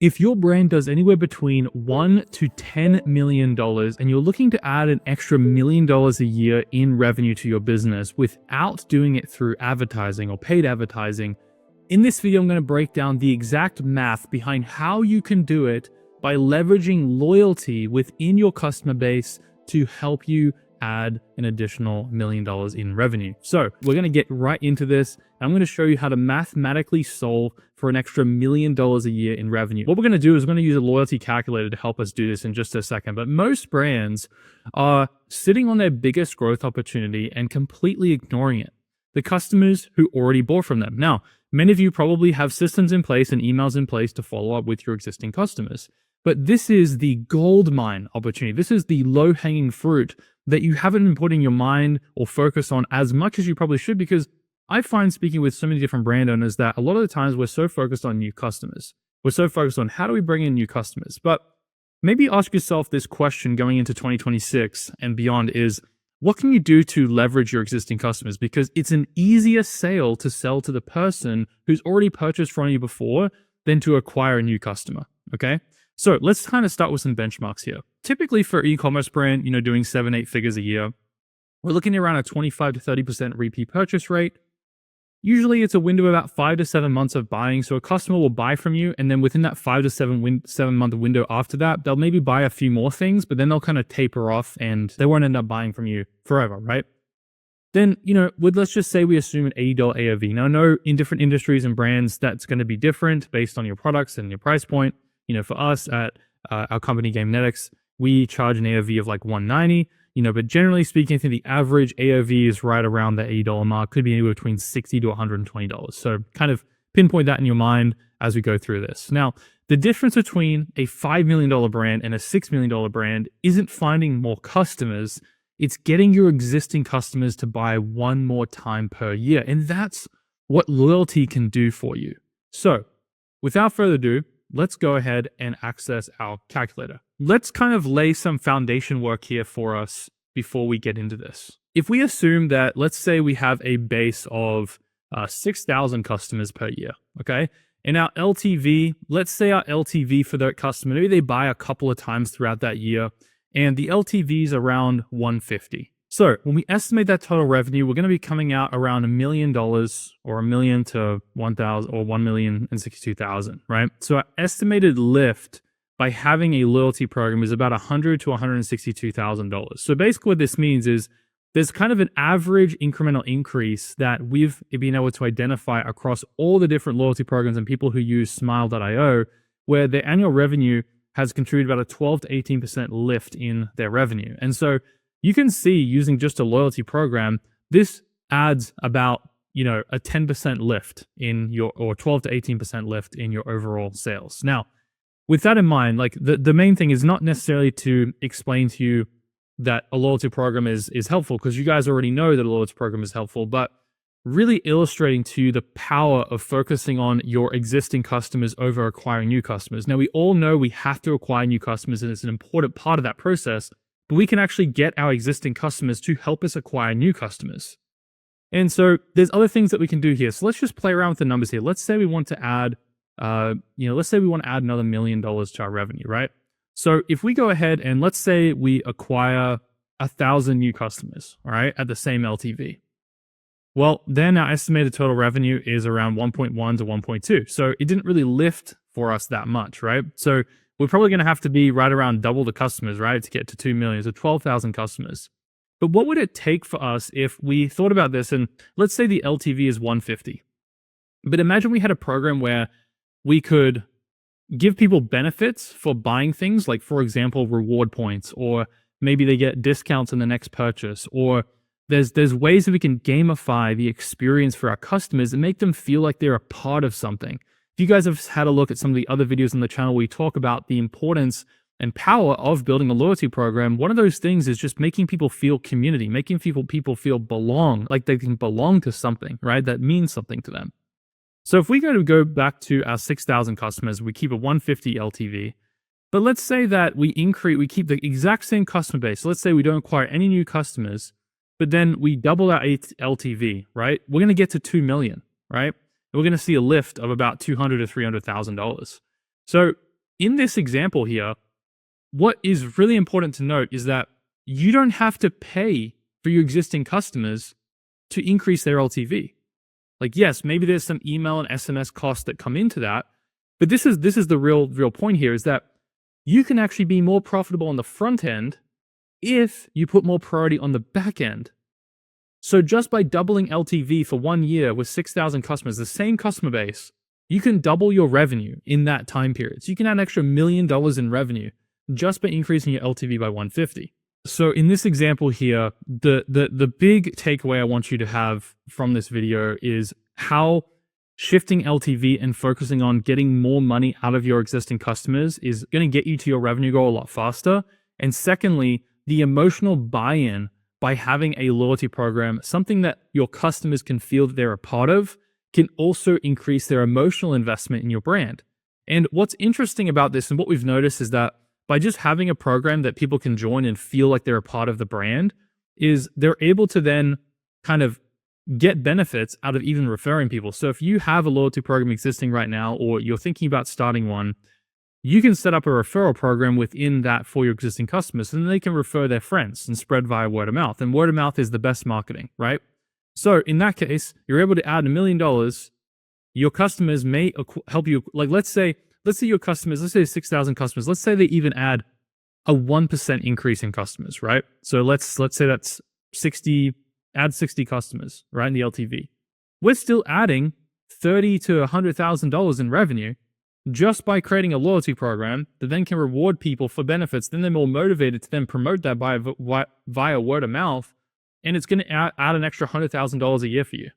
If your brand does anywhere between $1 to $10 million and you're looking to add an extra $1 million a year in revenue to your business without doing it through advertising or paid advertising, in this video, I'm going to break down the exact math behind how you can do it by leveraging loyalty within your customer base to help you add an additional $1 million in revenue. So we're going to get right into this. I'm going to show you how to mathematically solve for an extra $1 million a year in revenue. What we're going to do is we're going to use a loyalty calculator to help us do this in just a second. But most brands are sitting on their biggest growth opportunity and completely ignoring it. The customers who already bought from them. Now, many of you probably have systems in place and emails in place to follow up with your existing customers. But this is the gold mine opportunity. This is the low-hanging fruit that you haven't been putting your mind or focus on as much as you probably should, because I find, speaking with so many different brand owners, that a lot of the times we're so focused on new customers. We're so focused on how do we bring in new customers. But maybe ask yourself this question going into 2026 and beyond is, what can you do to leverage your existing customers? Because it's an easier sale to sell to the person who's already purchased from you before than to acquire a new customer, okay? So let's kind of start with some benchmarks here. Typically for e-commerce brand, doing 7-8 figures a year, we're looking at around a 25 to 30% repeat purchase rate. Usually it's a window of about 5 to 7 months of buying. So a customer will buy from you, and then within that 5 to 7 month window after that, they'll maybe buy a few more things, but then they'll kind of taper off and they won't end up buying from you forever, right? Then, let's just say we assume an $80 AOV. Now, I know in different industries and brands, that's going to be different based on your products and your price point. For us at our company, GameNetics, we charge an AOV of like $190, but generally speaking, I think the average AOV is right around the $80 mark, could be anywhere between $60 to $120. So kind of pinpoint that in your mind as we go through this. Now, the difference between a $5 million brand and a $6 million brand isn't finding more customers. It's getting your existing customers to buy one more time per year. And that's what loyalty can do for you. So without further ado, let's go ahead and access our calculator. Let's kind of lay some foundation work here for us before we get into this. If we assume that, let's say we have a base of 6,000 customers per year, okay? And our LTV, let's say our LTV for that customer, maybe they buy a couple of times throughout that year, and the LTV is around 150. So when we estimate that total revenue, we're going to be coming out around $1 million or $1 million to 1,000 or 1,062,000, right? So our estimated lift by having a loyalty program is about $100,000 to $162,000. So basically what this means is there's kind of an average incremental increase that we've been able to identify across all the different loyalty programs and people who use Smile.io, where their annual revenue has contributed about a 12 to 18% lift in their revenue. And so you can see, using just a loyalty program, this adds about, a 10% lift in your, or 12 to 18% lift in your overall sales. Now, with that in mind, like the main thing is not necessarily to explain to you that a loyalty program is helpful, because you guys already know that a loyalty program is helpful, but really illustrating to you the power of focusing on your existing customers over acquiring new customers. Now, we all know we have to acquire new customers, and it's an important part of that process, but we can actually get our existing customers to help us acquire new customers. And so there's other things that we can do here. So let's just play around with the numbers here. Let's say we want to add, let's say we want to add another $1 million to our revenue, right? So if we go ahead and let's say we acquire 1,000 new customers, all right, at the same LTV. Well, then our estimated total revenue is around 1.1 to 1.2. So it didn't really lift for us that much, right? So we're probably going to have to be right around double the customers, right, to get to 2 million, so 12,000 customers. But what would it take for us if we thought about this, and let's say the LTV is 150. But imagine we had a program where we could give people benefits for buying things, like, for example, reward points, or maybe they get discounts in the next purchase, or there's ways that we can gamify the experience for our customers and make them feel like they're a part of something. If you guys have had a look at some of the other videos on the channel, we talk about the importance and power of building a loyalty program. One of those things is just making people feel community, making people feel like they can belong to something, right? That means something to them. So if we go back to our 6,000 customers, we keep a 150 LTV, but let's say that we keep the exact same customer base. So let's say we don't acquire any new customers, but then we double our LTV, right? We're going to get to 2 million, right? We're going to see a lift of about $200,000 to $300,000. So in this example here, what is really important to note is that you don't have to pay for your existing customers to increase their LTV. Like, yes, maybe there's some email and SMS costs that come into that, but this is the real point here, is that you can actually be more profitable on the front end if you put more priority on the back end. So just by doubling LTV for 1 year with 6,000 customers, the same customer base, you can double your revenue in that time period. So you can add an extra $1 million in revenue just by increasing your LTV by 150. So in this example here, the big takeaway I want you to have from this video is how shifting LTV and focusing on getting more money out of your existing customers is going to get you to your revenue goal a lot faster. And secondly, the emotional buy-in by having a loyalty program, something that your customers can feel that they're a part of, can also increase their emotional investment in your brand. And what's interesting about this, and what we've noticed, is that by just having a program that people can join and feel like they're a part of the brand, is they're able to then kind of get benefits out of even referring people. So if you have a loyalty program existing right now, or you're thinking about starting one, you can set up a referral program within that for your existing customers, and then they can refer their friends and spread via word of mouth. And word of mouth is the best marketing, right? So in that case, you're able to add $1 million. Your customers may help you. Like, let's say your customers, let's say 6,000 customers, let's say they even add a 1% increase in customers, right? So let's say that's 60, add 60 customers, right, in the LTV. We're still adding $30,000 to $100,000 in revenue just by creating a loyalty program that then can reward people for benefits. Then they're more motivated to then promote that via word of mouth, and it's going to add an extra $100,000 a year for you.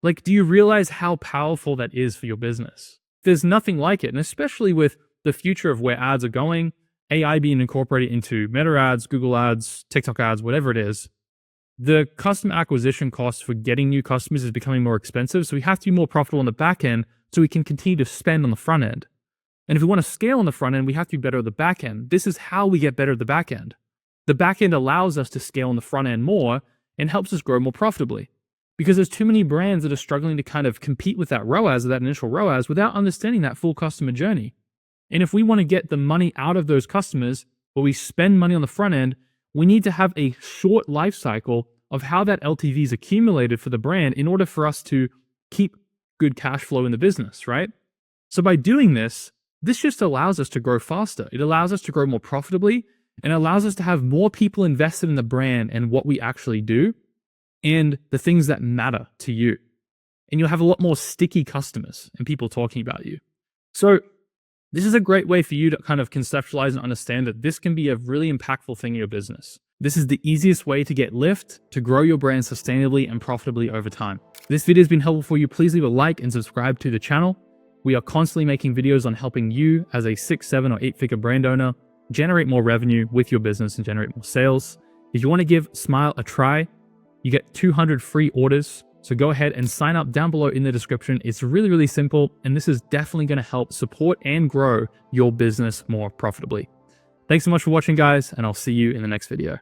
Like, do you realize how powerful that is for your business? There's nothing like it, and especially with the future of where ads are going, AI being incorporated into Meta ads, Google ads, TikTok ads, whatever it is, the customer acquisition cost for getting new customers is becoming more expensive, so we have to be more profitable on the back end so we can continue to spend on the front end. And if we want to scale on the front end, we have to be better at the back end. This is how we get better at the back end. The back end allows us to scale on the front end more and helps us grow more profitably, because there's too many brands that are struggling to kind of compete with that ROAS, or that initial ROAS, without understanding that full customer journey. And if we want to get the money out of those customers, where we spend money on the front end, we need to have a short life cycle of how that LTV is accumulated for the brand in order for us to keep good cash flow in the business, right? So by doing this just allows us to grow faster. It allows us to grow more profitably, and allows us to have more people invested in the brand and what we actually do and the things that matter to you. And you'll have a lot more sticky customers and people talking about you. So this is a great way for you to kind of conceptualize and understand that this can be a really impactful thing in your business. This is the easiest way to get lift, to grow your brand sustainably and profitably over time. If this video has been helpful for you, please leave a like and subscribe to the channel. We are constantly making videos on helping you as a 6, 7, or 8-figure brand owner generate more revenue with your business and generate more sales. If you want to give Smile a try, you get 200 free orders. So go ahead and sign up down below in the description. It's really, really simple, and this is definitely going to help support and grow your business more profitably. Thanks so much for watching, guys, and I'll see you in the next video.